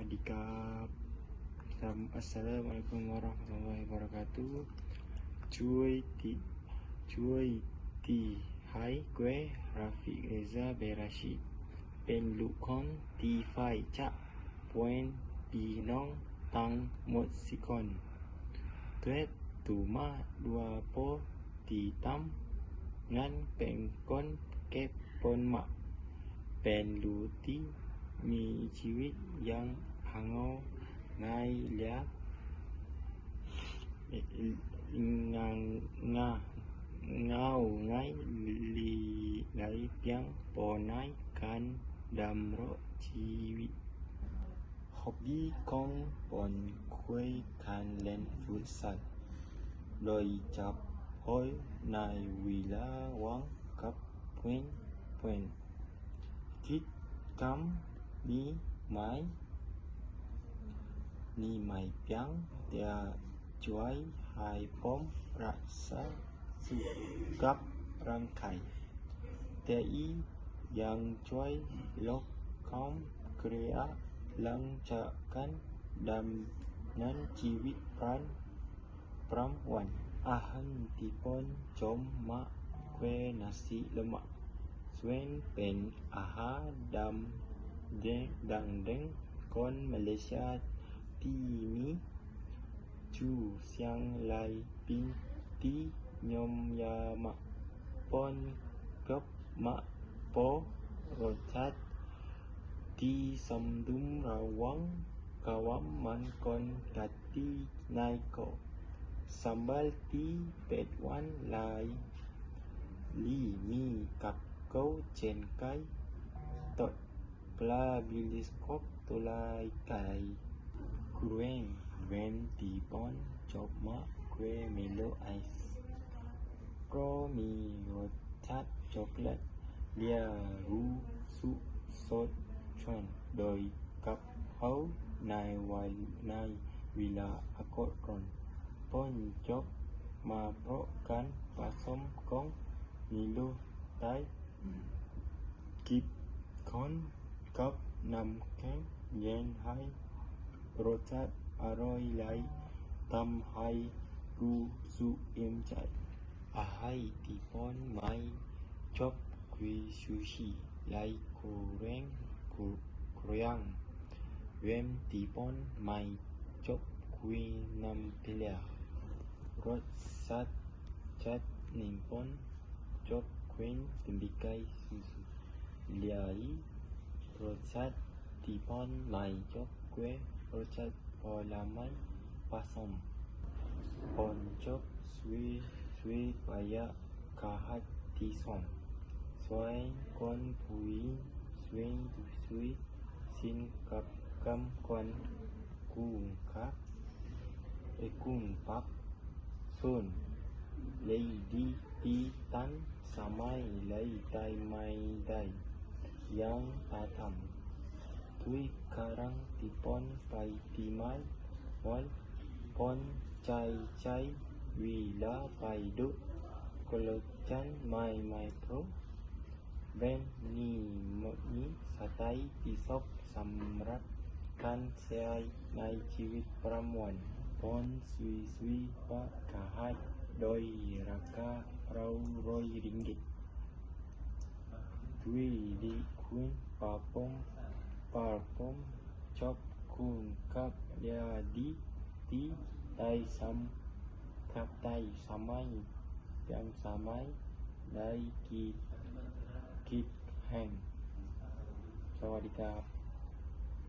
สดีครับอัสสลามุอะลัยกุมวะเราะห์มะตุลลอฮิวะบะเราะกาตุฮ์ช่วยตีให้แก่ราฟิกเรซาเบราชีเป็นลูกของตีฝ่ายจะเป็นพี่น้องทั้งหมด4 คนเกิดตัวมาด้วยพ่อที่ทำงานเป็นคนเก็บผลไม้เป็นลูกที่มีชีวิตอย่างง่ายและง่ายหลายเพียงพอในการดำรงชีวิตฮอบบี้ของผมคือการเล่นฟุตซอลโดยเฉพาะในเวลาว่างกับเพื่อนกิจกรรมนี้ไม่เพียงแต่ช่วยให้ผมรักษาสุขภาพร่างกายแต่อีกยังช่วยลดความเครียดหลังจากการดำเนินชีวิตประจำวันอาหารที่ผมชอบมากคือนาซีเลมะซึ่งเป็นอาหารดังเด่นของมาเลเซียที่มีชื่อเสียงหลายปีที่นิยมมากผมกับมาพบรสชาติที่สมดุลระหว่างความมันคนกับที่ง่ายก็สัมบัลที่เป็นหวานหลายลีมีกับเขาเช่นไก่ทอดปลาบิลิสกบตัวลายไก่เครื่องที่ผมชอบมากคือเมโลไอซ์ก็มีรสชาติช็อกโกแลตและรู้สึกสดชื่นโดยกับเขาในเวลาอากาศร้อนผมชอบมาเพราะการผสมของเมโลไทยกินคนกับน้ำแข็งเย็นให้รสชาติอร่อยและทำให้รู้สึกอิ่มใจอาหารที่ผมไม่ชอบคือซูชิและเครื่องที่ผมไม่ชอบคือน้ำเปล่ารสชาติที่ผมชอบคือติมบิไก่สุดๆและรสชาติที่ผมไม่ชอบคือรสชาติผลไม้ผสมผมชอบสวีทไวน์กาฮัดที่ส่วนคนผู้หญิงสวีทสินกับกำคนกุ้งปักส่วนเลดี้ที่ทันสมัยและได้ไม่ได้ยังทำด้วยครั้งที่ผมไปที่มอลผมใช้เวลาไปดูคอลเลกชันใหม่ๆเพราะแบรนด์นี้มีสไตล์ที่ชอบสำหรับการใช้ในชีวิตประจำวันผมซื้อบัตรกาฮัดโดยราคา100 ริงกิตด้วยที่คุณป้าผมชอบคุณกับเรียดีที่ได้สัมผัสได้สมัยได้คิดแห่งสวัสดีครับ